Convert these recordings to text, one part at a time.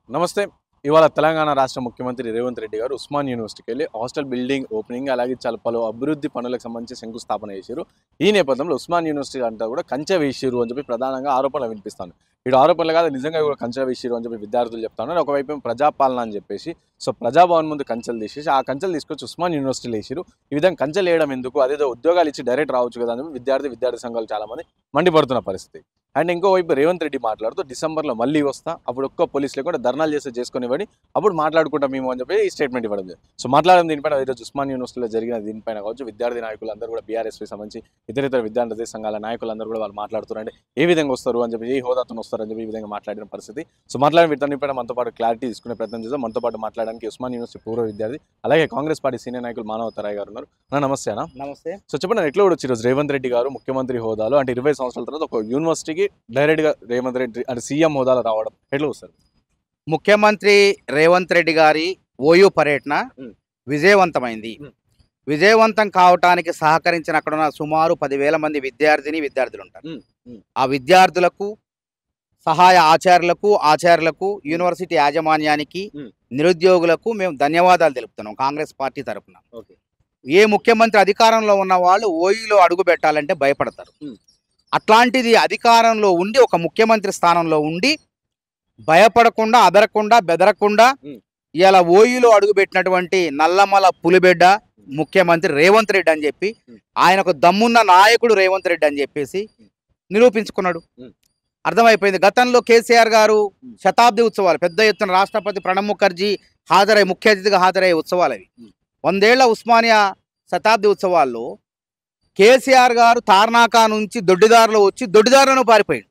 నమస్తే. ఇవాళ తెలంగాణ రాష్ట్ర ముఖ్యమంత్రి రేవంత్ రెడ్డి గారు ఉస్మాన్ యూనివర్సిటీకి వెళ్ళి హాస్టల్ బిల్డింగ్ ఓపెనింగ్ అలాగే చాలా పలు అభివృద్ధి పనులకు సంబంధించి శంకుస్థాపన చేశారు. ఈ నేపథ్యంలో ఉస్మాన్ యూనివర్సిటీ అంతా కూడా కంచె వేసిర్రు అని చెప్పి ప్రధానంగా ఆరోపణలు వినిపిస్తాను. ఇటు ఆరోపణలు కాదు నిజంగా కూడా కంచె వేసిర్రు అని చెప్పి విద్యార్థులు చెప్తాను. ఒకవైపు ప్రజాపాలన అని చెప్పేసి ప్రజాభవన్ ముందు కంచెలు తీసేసి ఆ కంచెలు తీసుకొచ్చి ఉస్మాన్ యూనివర్సిటీలో వేసిర్రు. ఈ విధంగా కంచెలు వేయడం ఎందుకు, అదేదో ఉద్యోగాలు ఇచ్చి డైరెక్ట్ రావచ్చు కదా అని చెప్పి విద్యార్థి సంఘాలు చాలా మంది మండిపడుతున్న పరిస్థితి. అండ్ ఇంకోవైపు రేవంత్ రెడ్డి మాట్లాడుతూ డిసెంబర్లో మళ్ళీ వస్తా, అప్పుడు ఒక్క పోలీసులు కూడా ధర్నాలు చేసుకునివ్వండి, అప్పుడు మాట్లాడుకుంటాం మేము అని చెప్పి ఈ స్టేట్మెంట్ ఇవ్వడం జరిగింది. మాట్లాడడం దీనిపైన ఈరోజు ఉస్మాన్ యూనివర్సిటీలో జరిగిన దీనిపైన కావచ్చు విద్యార్థి నాయకులందరూ కూడా బీఆర్ఎస్కి సంబంధించి ఇతర విద్యార్థి సంఘాల నాయకులందరూ కూడా వాళ్ళు మాట్లాడుతున్నారంటే ఏ విధంగా వస్తారు అని చెప్పి, ఏ హోదాతో వస్తారని చెప్పి ఈ విధంగా మాట్లాడిన పరిస్థితి. మాట్లాడిన వీటన్నిపైన మనతో పాటు క్లారిటీ తీసుకునే ప్రయత్నం చేద్దాం. మనతో పాటు మాట్లాడడానికి ఉస్మాన్ యూనివర్సిటీ పూర్వ విద్యార్థి అలాగే కాంగ్రెస్ పార్టీ సీనియర్ నాయకులు మానవతరాయ్ గారు ఉన్నారు. నమస్తే అన్న. నమస్తే. చెప్పండి, ఎట్లా కూడా ఈరోజు రేవంత్ రెడ్డి గారు ముఖ్యమంత్రి హోదాలో అంటే 20 సంవత్సరాల తర్వాత ఒక యూనివర్సిటీకి డైరెక్ట్గా రేవంత్ రెడ్డి అంటే సీఎం హోదాలో రావడం ఎట్లా వస్తారు? ముఖ్యమంత్రి రేవంత్ రెడ్డి గారి ఓయూ పర్యటన విజయవంతమైంది. విజయవంతం కావటానికి సహకరించిన అక్కడున్న సుమారు 10,000 మంది విద్యార్థులు ఉంటారు. ఆ విద్యార్థులకు, సహాయ ఆచార్యులకు, యూనివర్సిటీ యాజమాన్యానికి, నిరుద్యోగులకు మేము ధన్యవాదాలు తెలుపుతున్నాం కాంగ్రెస్ పార్టీ తరఫున. ఏ ముఖ్యమంత్రి అధికారంలో ఉన్న వాళ్ళు ఓయూలో అడుగు పెట్టాలంటే భయపడతారు. అట్లాంటిది అధికారంలో ఉండి ఒక ముఖ్యమంత్రి స్థానంలో ఉండి భయపడకుండా, అదరకుండా, బెదరకుండా ఇలా ఓయూలో అడుగుపెట్టినటువంటి నల్లమల పులిబిడ్డ ముఖ్యమంత్రి రేవంత్ రెడ్డి అని చెప్పి, ఆయనకు దమ్మున్న నాయకుడు రేవంత్ రెడ్డి అని చెప్పేసి నిరూపించుకున్నాడు. అర్థమైపోయింది. గతంలో కేసీఆర్ గారు శతాబ్ది ఉత్సవాలు పెద్ద ఎత్తున రాష్ట్రపతి ప్రణబ్ ముఖర్జీ ముఖ్య అతిథిగా హాజరయ్యే ఉత్సవాలు అవి. 100 ఏళ్ల ఉస్మానియా శతాబ్ది ఉత్సవాల్లో కేసీఆర్ గారు తార్నాకా నుంచి దొడ్డిదారిలో వచ్చి దొడ్డిదారిలోనూ పారిపోయాడు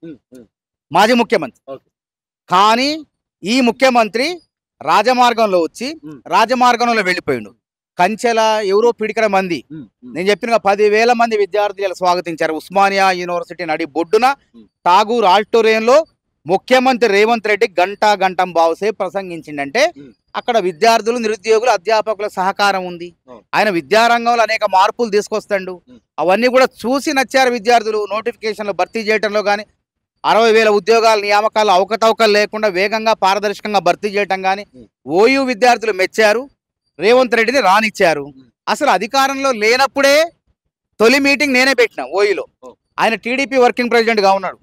మాజీ ముఖ్యమంత్రి. కానీ ఈ ముఖ్యమంత్రి రాజమార్గంలో వచ్చి రాజమార్గంలో వెళ్ళిపోయాడు. కంచెల ఎవరో పిడికల మంది, నేను చెప్పిన 10,000 మంది విద్యార్థులు స్వాగతించారు. ఉస్మానియా యూనివర్సిటీ నడి బొడ్డున ఠాగూర్ ఆడిటోరియంలో ముఖ్యమంత్రి రేవంత్ రెడ్డి గంటం బావుసేపు ప్రసంగించిందంటే అక్కడ విద్యార్థులు, నిరుద్యోగులు, అధ్యాపకుల సహకారం ఉంది. ఆయన విద్యారంగంలో అనేక మార్పులు తీసుకొస్తాడు. అవన్నీ కూడా చూసి నచ్చారు విద్యార్థులు. నోటిఫికేషన్లు భర్తీ చేయడంలో కానీ, 60,000 ఉద్యోగాల నియామకాలు అవకతవకలు లేకుండా వేగంగా పారదర్శకంగా భర్తీ చేయటం కానీ ఓయూ విద్యార్థులు మెచ్చారు. రేవంత్ రెడ్డిని రానిచ్చారు. అసలు అధికారంలో లేనప్పుడే తొలి మీటింగ్ నేనే పెట్టిన ఓయూలో. ఆయన టీడీపీ వర్కింగ్ ప్రెసిడెంట్గా ఉన్నాడు.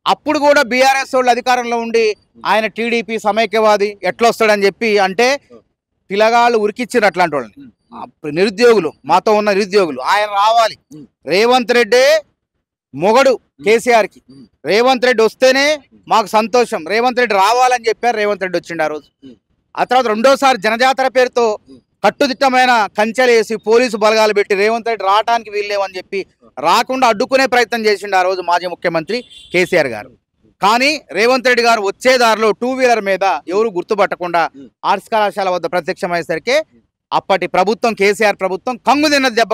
అప్పుడు కూడా బీఆర్ఎస్ వాళ్ళు అధికారంలో ఉండి ఆయన టీడీపీ సమైక్యవాది ఎట్లా వస్తాడని చెప్పి అంటే పిల్లగాళ్ళు ఉరికిచ్చారు అట్లాంటి వాళ్ళని. నిరుద్యోగులు, మాతో ఉన్న నిరుద్యోగులు ఆయన రావాలి, రేవంత్ రెడ్డి మొగడు కేసీఆర్కి, రేవంత్ రెడ్డి వస్తేనే మాకు సంతోషం, రేవంత్ రెడ్డి రావాలని చెప్పారు. రేవంత్ రెడ్డి వచ్చిండు ఆ రోజు. ఆ తర్వాత రెండోసారి జనజాతర పేరుతో కట్టుదిట్టమైన కంచెలేసి పోలీసు బలగాలు పెట్టి రేవంత్ రెడ్డి రావడానికి వీల్లేవని చెప్పి రాకుండా అడ్డుకునే ప్రయత్నం చేసిండు ఆ రోజు మాజీ ముఖ్యమంత్రి కేసీఆర్ గారు. కానీ రేవంత్ రెడ్డి గారు వచ్చే దారిలో 2 వీలర్ మీద ఎవరు గుర్తుపట్టకుండా ఆర్ట్స్ కళాశాల వద్ద ప్రత్యక్షమయ్యేసరికి అప్పటి ప్రభుత్వం, కేసీఆర్ ప్రభుత్వం కంగు తిన్నది దెబ్బ.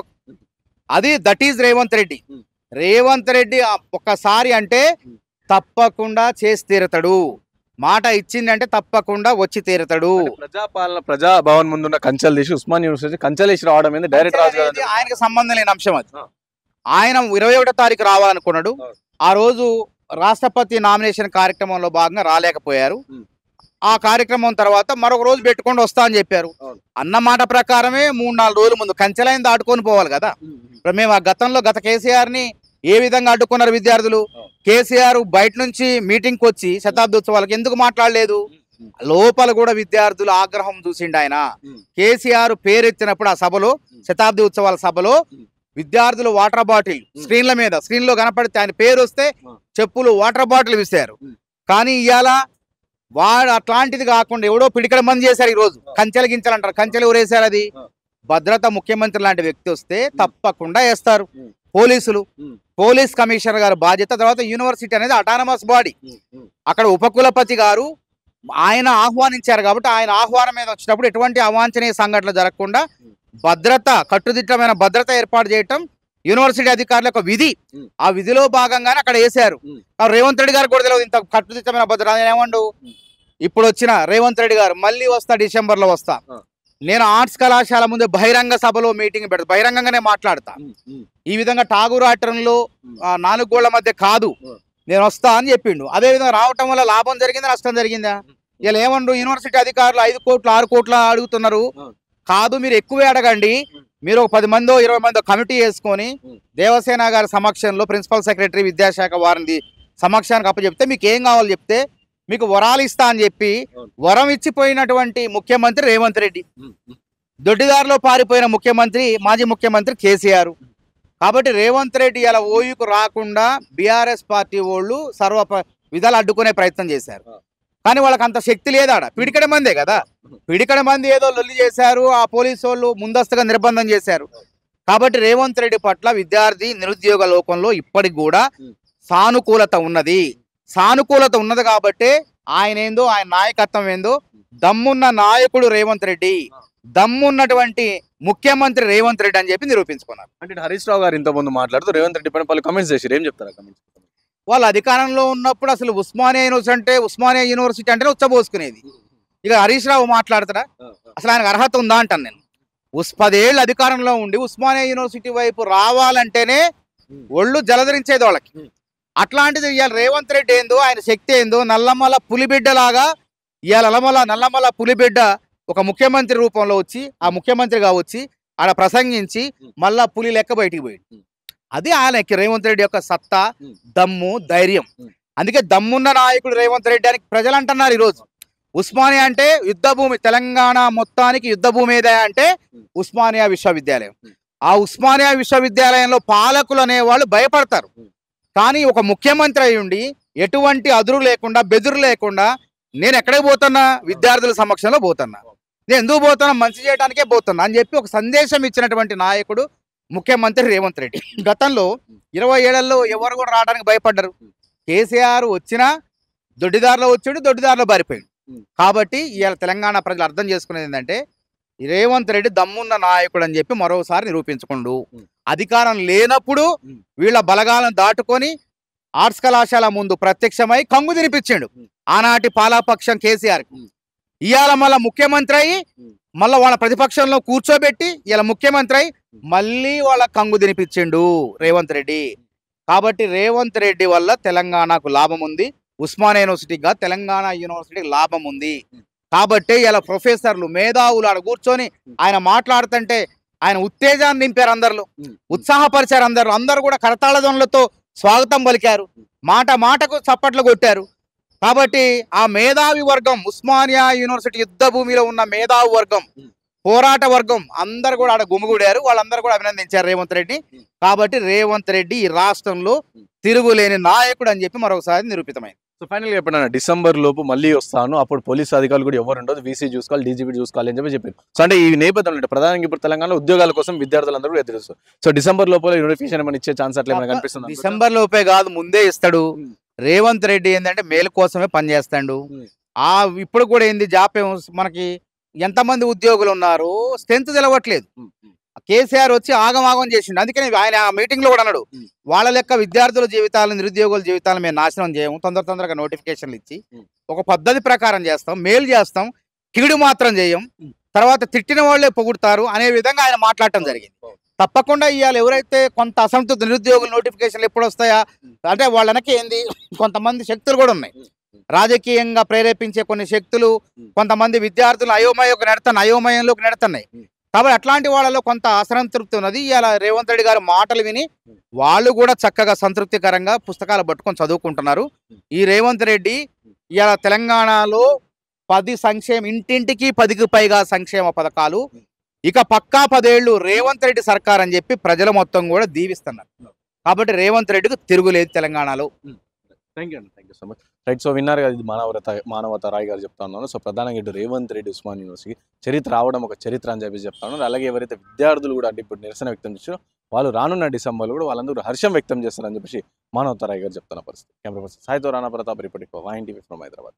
That is Revanth Reddy. రేవంత్ రెడ్డి ఒక్కసారి అంటే తప్పకుండా చేసి తీరుతాడు. మాట ఇచ్చిందంటే తప్పకుండా వచ్చి తీరుతాడు. ప్రజాపాలన, ప్రజాభవన్ ముందున్న కంచెలు తీసి ఉస్మాన్ యూనివర్సిటీ కంచెలేసి రావడం ఏంది డైరెక్ట్ రాజు ఆయనకు సంబంధం లేని అంశం అది. ఆయన 21వ తారీఖు రావాలనుకున్నాడు. ఆ రోజు రాష్ట్రపతి నామినేషన్ కార్యక్రమంలో భాగంగా రాలేకపోయారు. ఆ కార్యక్రమం తర్వాత మరొక రోజు పెట్టుకొని వస్తా అని చెప్పారు. అన్న మాట ప్రకారమే 3-4 రోజుల ముందు కంచెలైన దాటుకొని పోవాలి కదా. ఇప్పుడు మేము ఆ గత కేసీఆర్ని ఏ విధంగా అడ్డుకున్నారు విద్యార్థులు? కేసీఆర్ బయట నుంచి మీటింగ్కి వచ్చి శతాబ్ది ఉత్సవాలకు ఎందుకు మాట్లాడలేదు? లోపల కూడా విద్యార్థుల ఆగ్రహం చూసిండు ఆయన. కేసీఆర్ పేరెత్తినప్పుడు ఆ సభలో, శతాబ్ది ఉత్సవాల సభలో విద్యార్థులు వాటర్ బాటిల్ స్క్రీన్లో కనపడితే ఆయన పేరు వస్తే చెప్పులు వాటర్ బాటిల్ విసారు. కానీ ఇవాళ వాడు అట్లాంటిది కాకుండా ఎవడో పిడికడ మంది చేశారు. ఈరోజు కంచెలు గించెలంటారు. కంచెలు ఎవరేసారు? అది భద్రత ముఖ్యమంత్రి లాంటి వ్యక్తి వస్తే తప్పకుండా వేస్తారు పోలీసులు. పోలీస్ కమిషనర్ గారు బాధ్యత. తర్వాత యూనివర్సిటీ అనేది అటానమస్ బాడీ. అక్కడ ఉపకులపతి గారు ఆయన ఆహ్వానించారు కాబట్టి ఆయన ఆహ్వానం మీద వచ్చినప్పుడు ఎటువంటి అవాంఛనీయ సంఘటనలు జరగకుండా కట్టుదిట్టమైన భద్రత ఏర్పాటు చేయటం యూనివర్సిటీ అధికారుల యొక్క విధి. ఆ విధిలో భాగంగానే అక్కడ వేశారు. రేవంత్ రెడ్డి గారు కూడా తెలియదు ఇంత కట్టుదిట్టమైన భద్రత. ఏమండు ఇప్పుడు వచ్చిన రేవంత్ రెడ్డి గారు మళ్ళీ వస్తా, డిసెంబర్లో వస్తా, నేను ఆర్ట్స్ కళాశాల ముందు బహిరంగ సభలో మీటింగ్ పెడతా, బహిరంగంగానే మాట్లాడతా. ఈ విధంగా ఠాగూర్ ఆటంలో 4 గోళ్ల మధ్య కాదు, నేను వస్తా అని చెప్పిండు. అదేవిధంగా రావటం వల్ల లాభం జరిగిందా, నష్టం జరిగిందా? ఇలా ఏమన్నారు యూనివర్సిటీ అధికారులు 5 కోట్లు 6 కోట్ల అడుగుతున్నారు. కాదు, మీరు ఎక్కువే అడగండి. మీరు ఒక 10 మందో 20 మందో కమిటీ వేసుకొని దేవసేన గారి సమక్షంలో ప్రిన్సిపల్ సెక్రటరీ విద్యాశాఖ వారిని సమక్షానికి అప్పచెప్తే మీకు ఏం కావాలో చెప్తే మీకు వరాలు ఇస్తా అని చెప్పి వరం ఇచ్చిపోయినటువంటి ముఖ్యమంత్రి రేవంత్ రెడ్డి, దొడ్డిదారిలో పారిపోయిన ముఖ్యమంత్రి మాజీ ముఖ్యమంత్రి కేసీఆర్. కాబట్టి రేవంత్ రెడ్డి ఇలా ఓయూకు రాకుండా బీఆర్ఎస్ పార్టీ వాళ్ళు సర్వ విధాలు అడ్డుకునే ప్రయత్నం చేశారు. కానీ వాళ్ళకి అంత శక్తి లేదాడ, పిడికడ మందే కదా, పిడికడ మంది ఏదో లొల్లి చేశారు. ఆ పోలీసు వాళ్ళు ముందస్తుగా నిర్బంధం చేశారు. కాబట్టి రేవంత్ రెడ్డి పట్ల విద్యార్థి నిరుద్యోగ లోకంలో ఇప్పటికి కూడా సానుకూలత ఉన్నది. సానుకూలత ఉన్నది కాబట్టి ఆయన ఏందో, ఆయన నాయకత్వం ఏందో, దమ్మున్న నాయకుడు రేవంత్ రెడ్డి, దమ్మున్నటువంటి ముఖ్యమంత్రి రేవంత్ రెడ్డి అని చెప్పి నిరూపించుకున్నారు. అంటే హరీష్ రావు గారు ఇంతకుముందు మాట్లాడుతూ రేవంత్ రెడ్డి పైన పలు కమెంట్స్ చేశారు. ఏం చెప్తారా కమెంట్స్? వాళ్ళు అధికారంలో ఉన్నప్పుడు అసలు ఉస్మానియా యూనివర్సిటీ అంటేనే ఉచ్చబోసుకునేది. ఇక హరీష్ రావు మాట్లాడతారా? అసలు ఆయనకు అర్హత ఉందా అంటాను నేను. 10 ఏళ్ళు అధికారంలో ఉండి ఉస్మానియా యూనివర్సిటీ వైపు రావాలంటేనే ఒళ్ళు జలధరించేది వాళ్ళకి. అట్లాంటిది ఇవాళ రేవంత్ రెడ్డి ఏందో, ఆయన శక్తి ఏందో, నల్లమల పులిబిడ్డలాగా ఇవాళ నల్లమల పులిబిడ్డ ఒక ముఖ్యమంత్రి రూపంలో వచ్చి, ఆ ముఖ్యమంత్రిగా వచ్చి ఆడ ప్రసంగించి మళ్ళా పులి లెక్క బయటికి పోయింది. అది ఆయనకి రేవంత్ రెడ్డి యొక్క సత్తా, దమ్ము, ధైర్యం. అందుకే దమ్మున్న నాయకుడు రేవంత్ రెడ్డి అని ప్రజలు అంటున్నారు ఈరోజు. ఉస్మానియా అంటే యుద్ధ భూమి, తెలంగాణ మొత్తానికి యుద్ధ భూమి ఏదా అంటే ఉస్మానియా విశ్వవిద్యాలయం. ఆ ఉస్మానియా విశ్వవిద్యాలయంలో పాలకులు అనేవాళ్ళు భయపడతారు. కానీ ఒక ముఖ్యమంత్రి అయి ఉండి ఎటువంటి అదురు లేకుండా, బెదురు లేకుండా, నేను ఎక్కడికి పోతున్నా, విద్యార్థుల సమక్షంలో పోతున్నా, నేను ఎందుకు పోతున్నా, మంచి చేయడానికే పోతున్నా అని చెప్పి ఒక సందేశం ఇచ్చినటువంటి నాయకుడు ముఖ్యమంత్రి రేవంత్ రెడ్డి. గతంలో 20 ఏళ్లలో ఎవరు కూడా రావడానికి భయపడ్డారు. కేసీఆర్ వచ్చినా దొడ్డిదారిలో వచ్చాడు, దొడ్డిదారిలో పారిపోయాడు. కాబట్టి ఇవాళ తెలంగాణ ప్రజలు అర్థం చేసుకునేది ఏంటంటే రేవంత్ రెడ్డి దమ్మున్న నాయకుడు అని చెప్పి మరోసారి నిరూపించుకుండు. అధికారం లేనప్పుడు వీళ్ళ బలగాలను దాటుకొని ఆర్ట్స్ కళాశాల ముందు ప్రత్యక్షమై కంగు తినిపించాడు ఆనాటి పాలపక్షం కేసీఆర్. ఇవాళ మళ్ళా ముఖ్యమంత్రి అయి మళ్ళీ వాళ్ళ ప్రతిపక్షంలో కూర్చోబెట్టి ఇలా ముఖ్యమంత్రి అయి మళ్ళీ వాళ్ళ కంగు తినిపించిండు రేవంత్ రెడ్డి. కాబట్టి రేవంత్ రెడ్డి వల్ల తెలంగాణకు లాభం ఉంది, ఉస్మానియా యూనివర్సిటీగా తెలంగాణ యూనివర్సిటీకి లాభం ఉంది. కాబట్టి ఇలా ప్రొఫెసర్లు, మేధావులు ఆడ కూర్చొని ఆయన మాట్లాడుతుంటే ఆయన ఉత్తేజాన్ని నింపారు, అందరిలో ఉత్సాహపరిచారు. అందరూ కూడా కరతాళధ్వనులతో స్వాగతం పలికారు, మాట మాటకు చప్పట్లు కొట్టారు. కాబట్టి ఆ మేధావి వర్గం, ఉస్మానియా యూనివర్సిటీ యుద్ధ భూమిలో ఉన్న మేధావి వర్గం, పోరాట వర్గం అందరు కూడా ఆడ గుమిగూడారు. వాళ్ళందరూ కూడా అభినందించారు రేవంత్ రెడ్డి. కాబట్టి రేవంత్ రెడ్డి ఈ రాష్ట్రంలో తిరుగులేని నాయకుడు అని చెప్పి మరొకసారి నిరూపితమైంది. సో ఫైనల్గా చెప్పిన డిసెంబర్ లోపు మళ్ళీ వస్తాను, అప్పుడు పోలీసు అధికారులు కూడా ఎవరు ఉండదు, వీసీ చూసుకోవాలి, డీజీపీ చూసుకోవాలి అని చెప్పారు. సో అంటే ఈ నేపథ్యంలో ప్రధానంగా ఇప్పుడు తెలంగాణలో ఉద్యోగాల కోసం విద్యార్థులందరూ కూడా ఎదురుస్తారు. సో డిసెంబర్ లోపల నోటిఫికేషన్ ఏమైనా ఇచ్చే ఛాన్స్ అట్లా ఏమైనా కనిపిస్తుంది? డిసెంబర్ లోపే కాదు, ముందే ఇస్తాడు. రేవంత్ రెడ్డి ఏంటంటే మేలు కోసమే పనిచేస్తాడు. ఇప్పుడు కూడా ఏంది జాప్యం, మనకి ఎంతమంది ఉద్యోగులు ఉన్నారు స్ట్రెంత్ తెలవట్లేదు. కేసీఆర్ వచ్చి ఆగమాగం చేసిండు. అందుకని ఆయన ఆ మీటింగ్ లో కూడా అన్నాడు, వాళ్ళ లెక్క విద్యార్థుల జీవితాలను, నిరుద్యోగుల జీవితాలను మేము నాశనం చేయము, తొందరగా నోటిఫికేషన్లు ఇచ్చి ఒక పద్ధతి ప్రకారం చేస్తాం, మేలు చేస్తాం, కీడు మాత్రం చేయం, తర్వాత తిట్టిన వాళ్ళే పొగుడతారు అనే విధంగా ఆయన మాట్లాడటం జరిగింది. తప్పకుండా ఇవాళ ఎవరైతే కొంత అసంతృప్తి నిరుద్యోగుల నోటిఫికేషన్లు ఎప్పుడు వస్తాయా అంటే వాళ్ళ వెనక్కి ఏంది కొంతమంది శక్తులు కూడా ఉన్నాయి, రాజకీయంగా ప్రేరేపించే కొన్ని శక్తులు కొంతమంది విద్యార్థులు అయోమయంలోకి నెడుతున్నాయి. కాబట్టి అట్లాంటి వాళ్ళలో కొంత అసంతృప్తి ఉన్నది. ఇవాళ రేవంత్ రెడ్డి గారి మాటలు విని వాళ్ళు కూడా చక్కగా సంతృప్తికరంగా పుస్తకాలు పట్టుకొని చదువుకుంటున్నారు. ఈ రేవంత్ రెడ్డి ఇవాళ తెలంగాణలో 10 ఇంటింటికి 10కి పైగా సంక్షేమ పథకాలు, ఇక పక్కా 10 ఏళ్ళు రేవంత్ రెడ్డి సర్కార్ అని చెప్పి ప్రజలు మొత్తం కూడా దీవిస్తున్నారు. కాబట్టి రేవంత్ రెడ్డికి తిరుగులేదు తెలంగాణలో. Thank you so much. Right, so విన్నారు కదా, ఇది మానవత రాయ్ గారు చెప్తా ఉన్నాను. సో ప్రధానంగా ఇటు రేవంత్ రెడ్డి ఉస్మాన్ యూనివర్సిటీ చరిత్ర రావడం ఒక చరిత్ర అని చెప్పి చెప్తా ఉన్నారు. అలాగే ఎవరైతే విద్యార్థులు కూడా అంటే ఇప్పుడు నిరసన వ్యక్తం చేస్తారో వాళ్ళు రానున్న డిసెంబర్లో కూడా వాళ్ళందరూ హర్షం వ్యక్తం చేస్తారని చెప్పేసి మానవత రాయ్ గారు చెప్తున్న పరిస్థితి. కెమెరా పర్సన్ సాయితో Rana Pratap reporting for YNTV from Hyderabad.